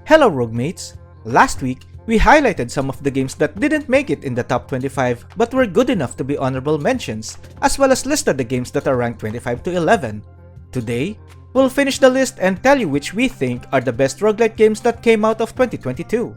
Hello Roguemates! Last week, we highlighted some of the games that didn't make it in the top 25 but were good enough to be honorable mentions, as well as listed the games that are ranked 25 to 11. Today, we'll finish the list and tell you which we think are the best roguelite games that came out of 2022.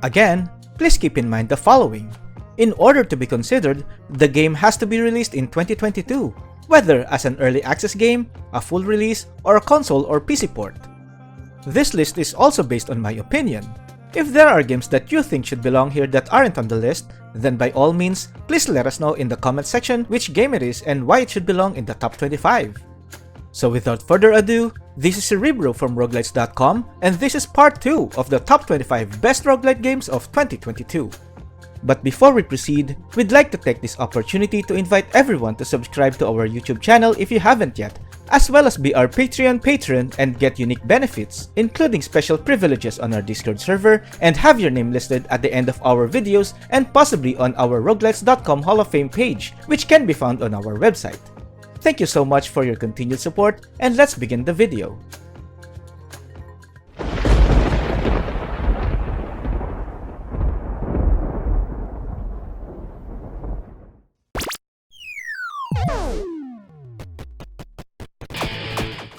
Again, please keep in mind the following. In order to be considered, the game has to be released in 2022, whether as an early access game, a full release, or a console or PC port. This list is also based on my opinion. If there are games that you think should belong here that aren't on the list, then by all means, please let us know in the comment section which game it is and why it should belong in the top 25. So without further ado, this is Cerebro from roguelitesdotcom, and this is part 2 of the top 25 best roguelite games of 2022. But before we proceed, we'd like to take this opportunity to invite everyone to subscribe to our YouTube channel if you haven't yet, as well as be our Patreon patron and get unique benefits, including special privileges on our Discord server and have your name listed at the end of our videos and possibly on our roguelitesdotcom Hall of Fame page, which can be found on our website. Thank you so much for your continued support, and let's begin the video.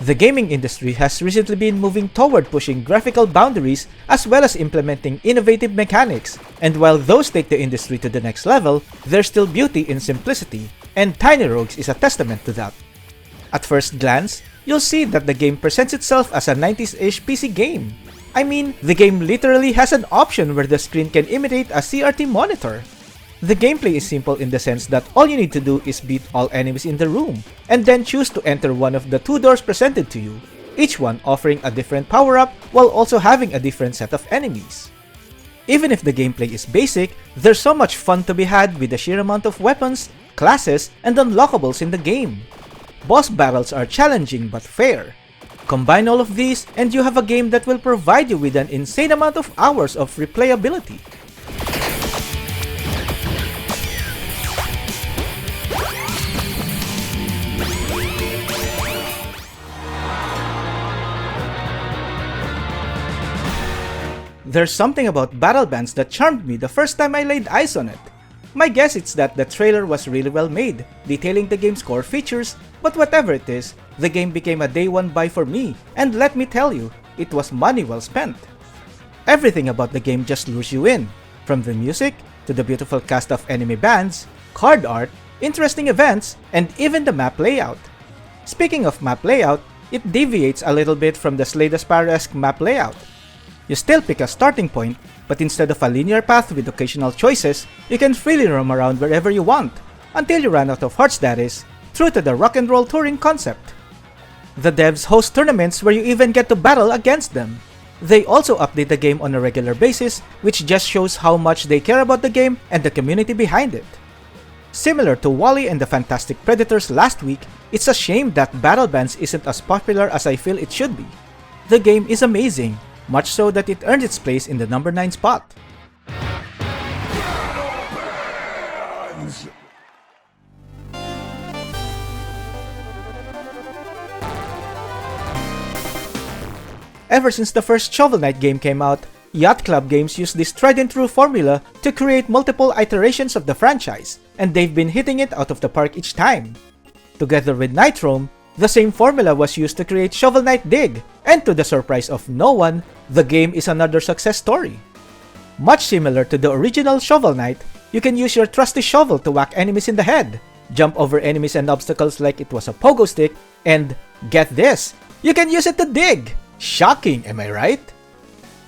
The gaming industry has recently been moving toward pushing graphical boundaries as well as implementing innovative mechanics, and while those take the industry to the next level, there's still beauty in simplicity, and Tiny Rogues is a testament to that. At first glance, you'll see that the game presents itself as a 90s-ish PC game. I mean, the game literally has an option where the screen can imitate a CRT monitor. The gameplay is simple in the sense that all you need to do is beat all enemies in the room, and then choose to enter one of the two doors presented to you, each one offering a different power-up while also having a different set of enemies. Even if the gameplay is basic, there's so much fun to be had with the sheer amount of weapons, classes, and unlockables in the game. Boss battles are challenging but fair. Combine all of these and you have a game that will provide you with an insane amount of hours of replayability. There's something about battle bands that charmed me the first time I laid eyes on it. My guess is that the trailer was really well made, detailing the game's core features, but whatever it is, the game became a day one buy for me, and let me tell you, it was money well spent. Everything about the game just lures you in, from the music, to the beautiful cast of anime bands, card art, interesting events, and even the map layout. Speaking of map layout, it deviates a little bit from the Slay the Spire-esque map layout. You still pick a starting point, but instead of a linear path with occasional choices, you can freely roam around wherever you want, until you run out of hearts, that is, true to the rock and roll touring concept. The devs host tournaments where you even get to battle against them. They also update the game on a regular basis, which just shows how much they care about the game and the community behind it. Similar to Wall-E and the Fantastic Predators last week, it's a shame that Battle Bands isn't as popular as I feel it should be. The game is amazing, much so that it earned its place in the number 9 spot. Ever since the first Shovel Knight game came out, Yacht Club Games used this tried and true formula to create multiple iterations of the franchise, and they've been hitting it out of the park each time. Together with Night Roam, the same formula was used to create Shovel Knight Dig, and to the surprise of no one, the game is another success story. Much similar to the original Shovel Knight, you can use your trusty shovel to whack enemies in the head, jump over enemies and obstacles like it was a pogo stick, and get this, you can use it to dig! Shocking, am I right?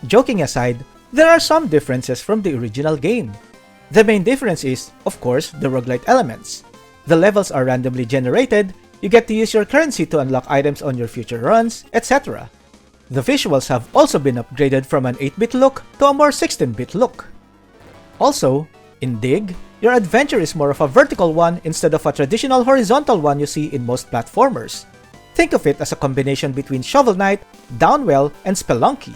Joking aside, there are some differences from the original game. The main difference is, of course, the roguelite elements. The levels are randomly generated, you get to use your currency to unlock items on your future runs, etc. The visuals have also been upgraded from an 8-bit look to a more 16-bit look. Also, in Dig, your adventure is more of a vertical one instead of a traditional horizontal one you see in most platformers. Think of it as a combination between Shovel Knight, Downwell, and Spelunky.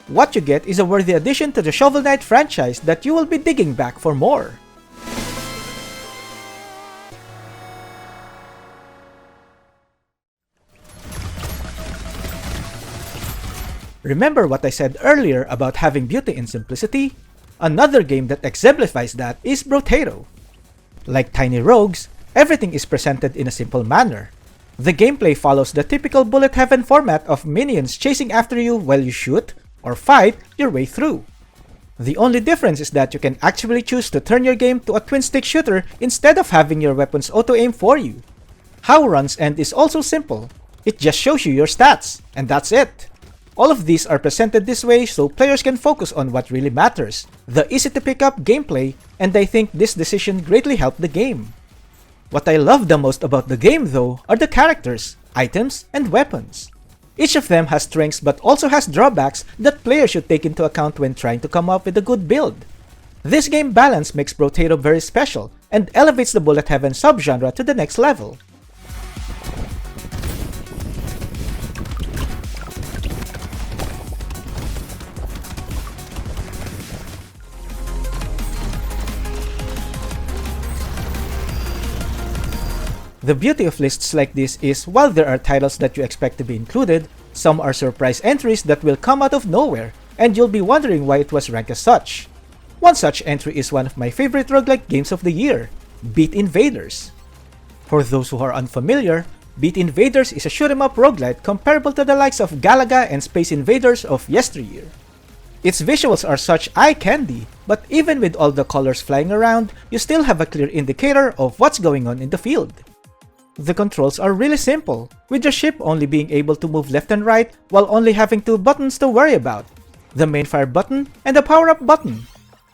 What you get is a worthy addition to the Shovel Knight franchise that you will be digging back for more. Remember what I said earlier about having beauty in simplicity? Another game that exemplifies that is Brotato. Like Tiny Rogues, everything is presented in a simple manner. The gameplay follows the typical bullet heaven format of minions chasing after you while you shoot or fight your way through. The only difference is that you can actually choose to turn your game to a twin-stick shooter instead of having your weapons auto-aim for you. How runs end is also simple. It just shows you your stats, and that's it. All of these are presented this way so players can focus on what really matters, the easy-to-pick-up gameplay, and I think this decision greatly helped the game. What I love the most about the game though are the characters, items, and weapons. Each of them has strengths but also has drawbacks that players should take into account when trying to come up with a good build. This game balance makes Brotato very special and elevates the bullet heaven subgenre to the next level. The beauty of lists like this is, while there are titles that you expect to be included, some are surprise entries that will come out of nowhere, and you'll be wondering why it was ranked as such. One such entry is one of my favorite roguelike games of the year, Beat Invaders. For those who are unfamiliar, Beat Invaders is a shoot-'em-up roguelite comparable to the likes of Galaga and Space Invaders of yesteryear. Its visuals are such eye candy, but even with all the colors flying around, you still have a clear indicator of what's going on in the field. The controls are really simple, with your ship only being able to move left and right while only having two buttons to worry about, the main fire button and the power-up button.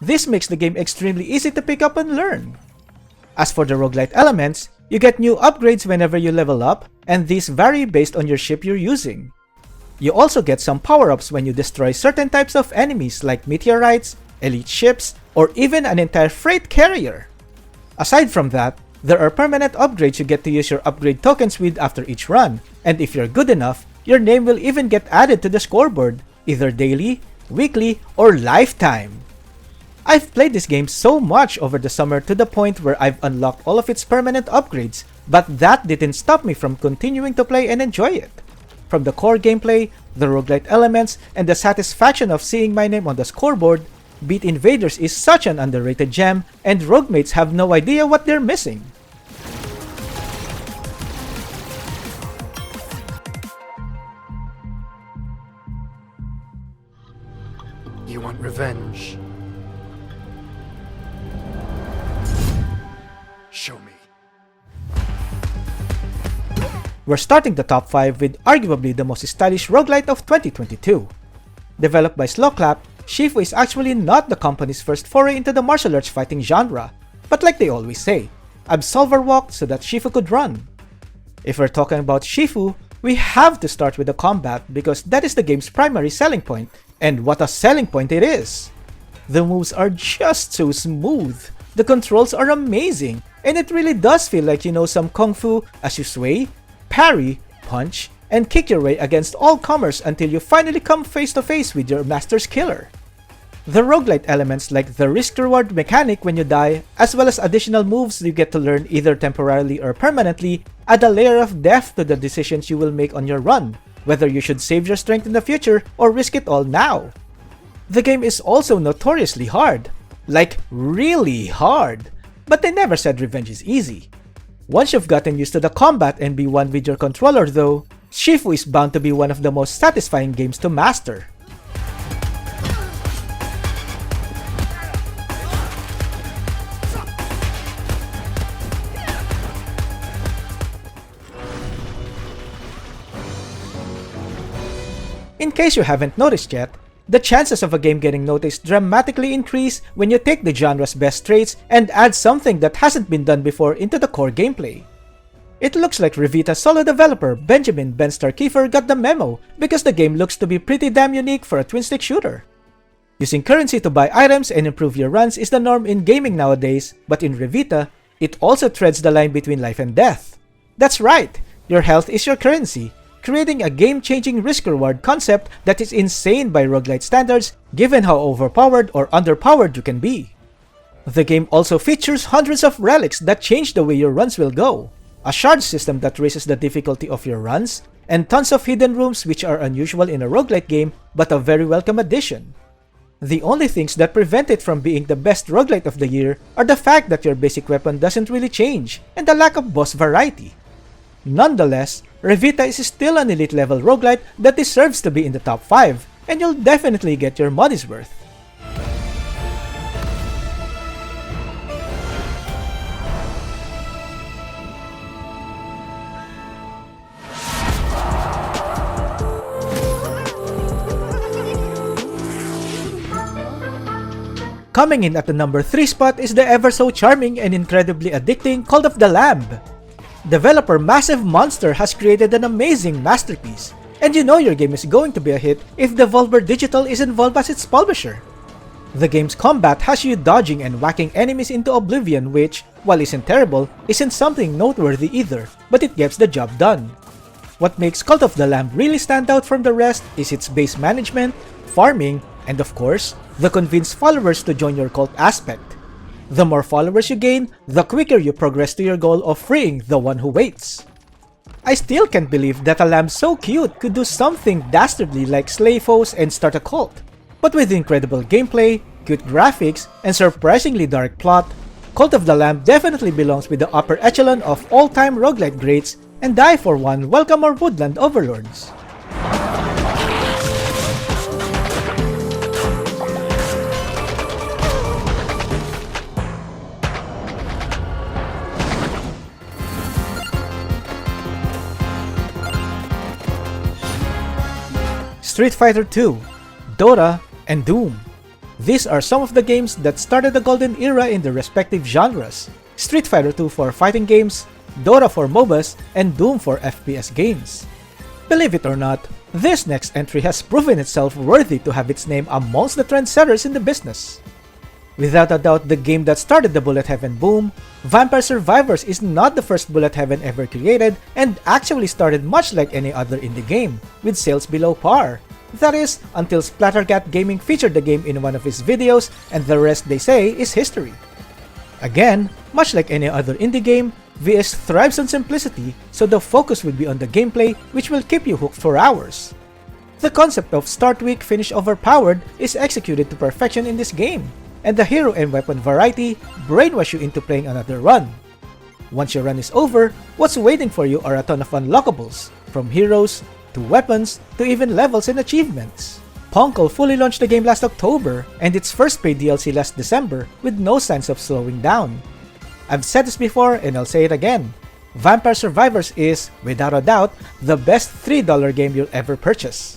This makes the game extremely easy to pick up and learn. As for the roguelite elements, you get new upgrades whenever you level up, and these vary based on your ship you're using. You also get some power-ups when you destroy certain types of enemies like meteorites, elite ships, or even an entire freight carrier. Aside from that, there are permanent upgrades you get to use your upgrade tokens with after each run, and if you're good enough, your name will even get added to the scoreboard, either daily, weekly, or lifetime. I've played this game so much over the summer to the point where I've unlocked all of its permanent upgrades, but that didn't stop me from continuing to play and enjoy it. From the core gameplay, the roguelite elements, and the satisfaction of seeing my name on the scoreboard, Beat Invaders is such an underrated gem, and roguemates have no idea what they're missing. You want revenge? Show me. We're starting the top 5 with arguably the most stylish roguelite of 2022. Developed by Slowclap, Shifu is actually not the company's first foray into the martial arts fighting genre, but like they always say, Absolver walked so that Shifu could run. If we're talking about Shifu, we have to start with the combat because that is the game's primary selling point, and what a selling point it is! The moves are just so smooth, the controls are amazing, and it really does feel like you know some kung fu as you sway, parry, punch, and kick your way against all comers until you finally come face to face with your master's killer. The roguelite elements like the risk-reward mechanic when you die, as well as additional moves you get to learn either temporarily or permanently, add a layer of depth to the decisions you will make on your run, whether you should save your strength in the future or risk it all now. The game is also notoriously hard. Like, really hard. But they never said revenge is easy. Once you've gotten used to the combat and be one with your controller though, Shifu is bound to be one of the most satisfying games to master. In case you haven't noticed yet, the chances of a game getting noticed dramatically increase when you take the genre's best traits and add something that hasn't been done before into the core gameplay. It looks like Revita's solo developer Benjamin Ben Starkiefer got the memo because the game looks to be pretty damn unique for a twin-stick shooter. Using currency to buy items and improve your runs is the norm in gaming nowadays, but in Revita, it also treads the line between life and death. That's right, your health is your currency, creating a game-changing risk-reward concept that is insane by roguelite standards given how overpowered or underpowered you can be. The game also features hundreds of relics that change the way your runs will go, a shard system that raises the difficulty of your runs, and tons of hidden rooms which are unusual in a roguelite game but a very welcome addition. The only things that prevent it from being the best roguelite of the year are the fact that your basic weapon doesn't really change and the lack of boss variety. Nonetheless, Revita is still an elite level roguelite that deserves to be in the top 5, and you'll definitely get your money's worth. Coming in at the number 3 spot is the ever so charming and incredibly addicting Cult of the Lamb. Developer Massive Monster has created an amazing masterpiece, and you know your game is going to be a hit if Devolver Digital is involved as its publisher. The game's combat has you dodging and whacking enemies into oblivion which, while isn't terrible, isn't something noteworthy either, but it gets the job done. What makes Cult of the Lamb really stand out from the rest is its base management, farming, and of course, the convince followers to join your cult aspect. The more followers you gain, the quicker you progress to your goal of freeing the one who waits. I still can't believe that a lamb so cute could do something dastardly like slay foes and start a cult. But with incredible gameplay, cute graphics, and surprisingly dark plot, Cult of the Lamb definitely belongs with the upper echelon of all-time roguelite greats, and I for one welcome our woodland overlords. Street Fighter 2, Dota, and Doom. These are some of the games that started the golden era in their respective genres. Street Fighter 2 for fighting games, Dota for MOBAs, and Doom for FPS games. Believe it or not, this next entry has proven itself worthy to have its name amongst the trendsetters in the business. Without a doubt the game that started the Bullet Heaven boom, Vampire Survivors is not the first Bullet Heaven ever created and actually started much like any other indie game, with sales below par. That is, until Splattercat Gaming featured the game in one of his videos and the rest they say is history. Again, much like any other indie game, VS thrives on simplicity, so the focus will be on the gameplay which will keep you hooked for hours. The concept of start weak, finish overpowered is executed to perfection in this game, and the hero and weapon variety brainwash you into playing another run. Once your run is over, what's waiting for you are a ton of unlockables, from heroes, to weapons, to even levels and achievements. Ponko fully launched the game last October, and its first paid DLC last December, with no signs of slowing down. I've said this before and I'll say it again, Vampire Survivors is, without a doubt, the best $3 game you'll ever purchase.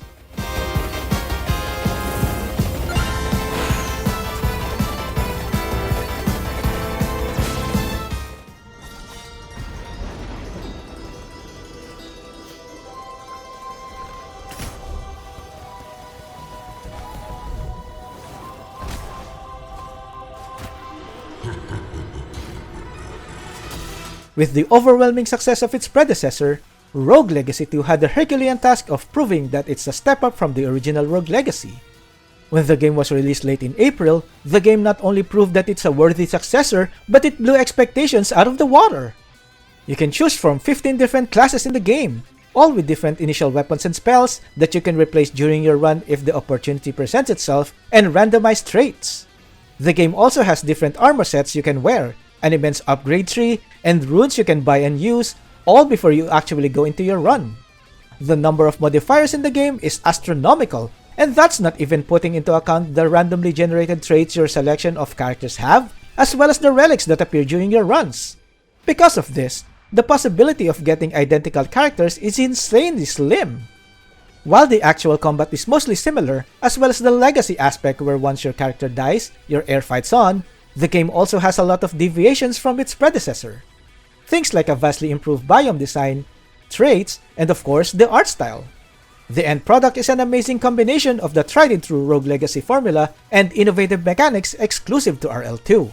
With the overwhelming success of its predecessor, Rogue Legacy 2 had the Herculean task of proving that it's a step up from the original Rogue Legacy. When the game was released late in April, the game not only proved that it's a worthy successor, but it blew expectations out of the water. You can choose from 15 different classes in the game, all with different initial weapons and spells that you can replace during your run if the opportunity presents itself, and randomized traits. The game also has different armor sets you can wear, an immense upgrade tree, and runes you can buy and use, all before you actually go into your run. The number of modifiers in the game is astronomical, and that's not even putting into account the randomly generated traits your selection of characters have, as well as the relics that appear during your runs. Because of this, the possibility of getting identical characters is insanely slim. While the actual combat is mostly similar, as well as the legacy aspect where once your character dies, your air fights on, the game also has a lot of deviations from its predecessor. Things like a vastly improved biome design, traits, and of course the art style. The end product is an amazing combination of the tried and true Rogue Legacy formula and innovative mechanics exclusive to RL2.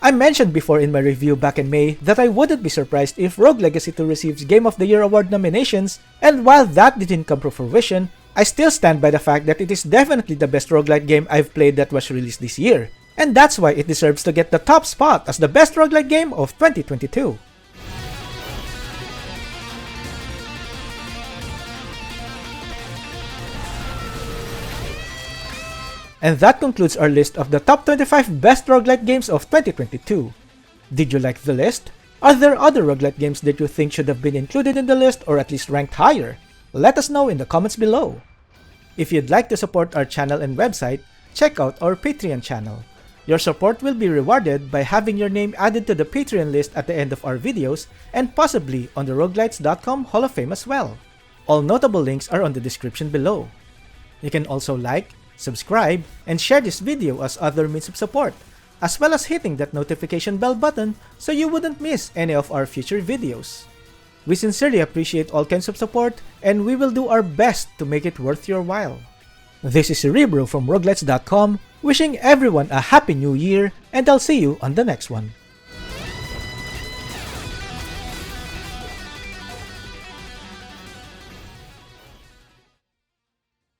I mentioned before in my review back in May that I wouldn't be surprised if Rogue Legacy 2 receives Game of the Year award nominations, and while that didn't come to fruition, I still stand by the fact that it is definitely the best roguelite game I've played that was released this year, and that's why it deserves to get the top spot as the best roguelite game of 2022. And that concludes our list of the top 25 best roguelite games of 2022. Did you like the list? Are there other roguelite games that you think should have been included in the list or at least ranked higher? Let us know in the comments below. If you'd like to support our channel and website, check out our Patreon channel. Your support will be rewarded by having your name added to the Patreon list at the end of our videos and possibly on the roguelitesdotcom Hall of Fame as well. All notable links are on the description below. You can also like, subscribe, and share this video as other means of support, as well as hitting that notification bell button so you wouldn't miss any of our future videos. We sincerely appreciate all kinds of support, and we will do our best to make it worth your while. This is Cerebro from roguelitesdotcom, wishing everyone a happy new year, and I'll see you on the next one.